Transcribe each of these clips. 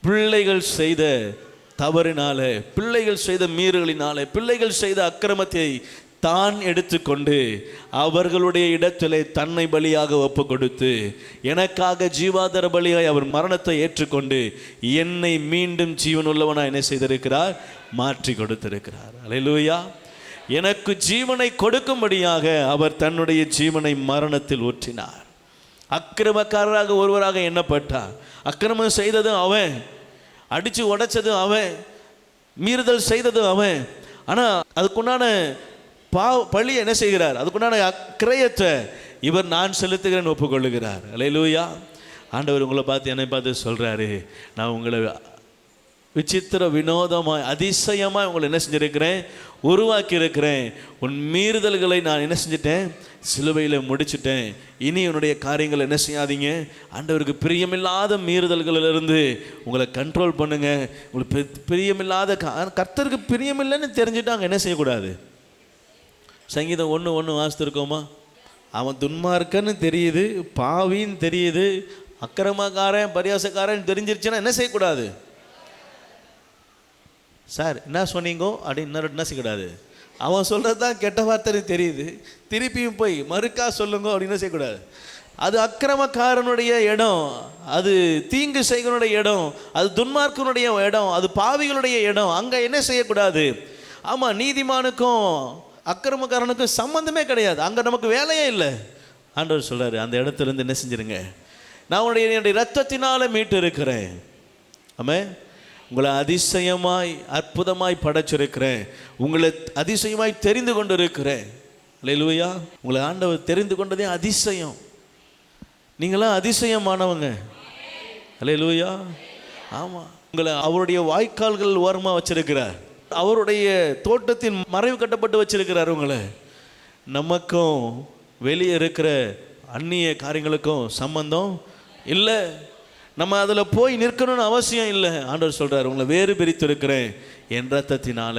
பிள்ளைகள் செய்த தவறினால, பிள்ளைகள் செய்த மீறலினால, பிள்ளைகள் செய்த அக்கிரமத்தை தான் எடுத்துக்கொண்டு அவர்களுடைய இடத்திலே தன்னை பலியாக ஒப்பு கொடுத்து எனக்காக ஜீவாதார பலியாய் அவர் மரணத்தை ஏற்றுக்கொண்டு என்னை மீண்டும் ஜீவன் உள்ளவனாக என்ன செய்திருக்கிறார்? மாற்றி கொடுத்திருக்கிறார். அல்லேலூயா. எனக்கு ஜீவனை கொடுக்கும்படியாக அவர் தன்னுடைய ஜீவனை மரணத்தில் ஊற்றினார். அக்கிரமக்காரராக ஒருவராக எண்ணப்பட்டார். அக்கிரமம் செய்ததும் அவன், அடித்து உடைச்சதும் அவன், மீறுதல் செய்ததும் அவன். ஆனால் அதுக்குண்டான பழி என்ன செய்கிறார்? அதுக்குண்டான கிரயத்தை இவர் நான் செலுத்துகிறேன்னு ஒப்புக்கொள்ளுகிறார். அல்லேலூயா. ஆண்டவர் உங்களை பார்த்து என்னை பார்த்து சொல்கிறாரு, நான் உங்களை விசித்திர வினோதமாய் அதிசயமாய் உங்களை என்ன செஞ்சிருக்கிறேன்? உருவாக்கி இருக்கிறேன். உன் மீறுதல்களை நான் என்ன செஞ்சிட்டேன்? சிலுவையில் முடிச்சுட்டேன். இனி உன்னுடைய காரியங்கள் என்ன செய்யாதீங்க. ஆண்டவருக்கு பிரியமில்லாத மீறுதல்களிலிருந்து உங்களை கண்ட்ரோல் பண்ணுங்க. உங்களுக்கு பிரியமில்லாத கர்த்தருக்கு பிரியமில்லைன்னு தெரிஞ்சுட்டு அங்கே என்ன செய்யக்கூடாது. சங்கீதம் 1:1 வாசித்திருக்கோமா? அவன் துன்மார்க்கன்னு தெரியுது, பாவின்னு தெரியுது, அக்கிரமக்காரன் பரியாசக்காரன் தெரிஞ்சிருச்சுன்னா என்ன செய்யக்கூடாது? சார் என்ன சொன்னீங்கோ அப்படின்னு என்ன செய்யக்கூடாது. அவன் சொல்கிறது தான் கெட்ட வார்த்தை தெரியுது, திருப்பியும் போய் மறுக்கா சொல்லுங்க அப்படின்னு செய்யக்கூடாது. அது அக்கிரமக்காரனுடைய இடம், அது தீங்கு செய்கனுடைய இடம், அது துன்மார்க்கனுடைய இடம், அது பாவிகளுடைய இடம். அங்கே என்ன செய்யக்கூடாது. ஆமாம், நீதிமானுக்கும் அக்கிரமக்காரனுக்கும் சம்பந்தமே கிடையாது. அங்கே நமக்கு வேலையே இல்லை. ஆண்டவர் சொல்கிறாரு, அந்த இடத்துலேருந்து என்ன செஞ்சிருங்க, நான் என்னுடைய இரத்தத்தினால மீட்டு இருக்கிறேன். ஆமாம், உங்களை அதிசயமாய் அற்புதமாய் படைச்சிருக்கிறேன், உங்களை அதிசயமாய் தெரிந்து கொண்டு இருக்கிறேன். அல்லேலூயா. உங்களை ஆண்டவர் தெரிந்து கொண்டதே அதிசயம். நீங்களாம் அதிசயமானவங்க. அல்லேலூயா. ஆமாம், உங்களை அவருடைய வாய்க்கால்கள் ஓரமாக வச்சிருக்கிறார். அவருடைய தோட்டத்தின் மறைவு கட்டப்பட்டு வச்சிருக்கிறார். உங்களை நமக்கும் வெளியே இருக்கிற அந்நிய காரியங்களுக்கும் சம்பந்தம் இல்லை. நம்ம அதில் போய் நிற்கணும்னு அவசியம் இல்லை. ஆண்டவர் சொல்கிறார், உங்களை வேறு பிரித்திருக்கிறேன் என் இரத்தத்தினால.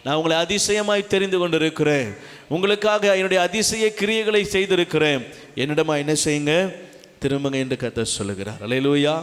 நான் உங்களை அதிசயமாய் தெரிந்து கொண்டு இருக்கிறேன். உங்களுக்காக என்னுடைய அதிசய கிரியைகளை செய்திருக்கிறேன். என்னிடமா என்ன செய்யுங்க, திரும்புங்க என்று கர்த்தர் சொல்லுகிறார். அல்லேலூயா.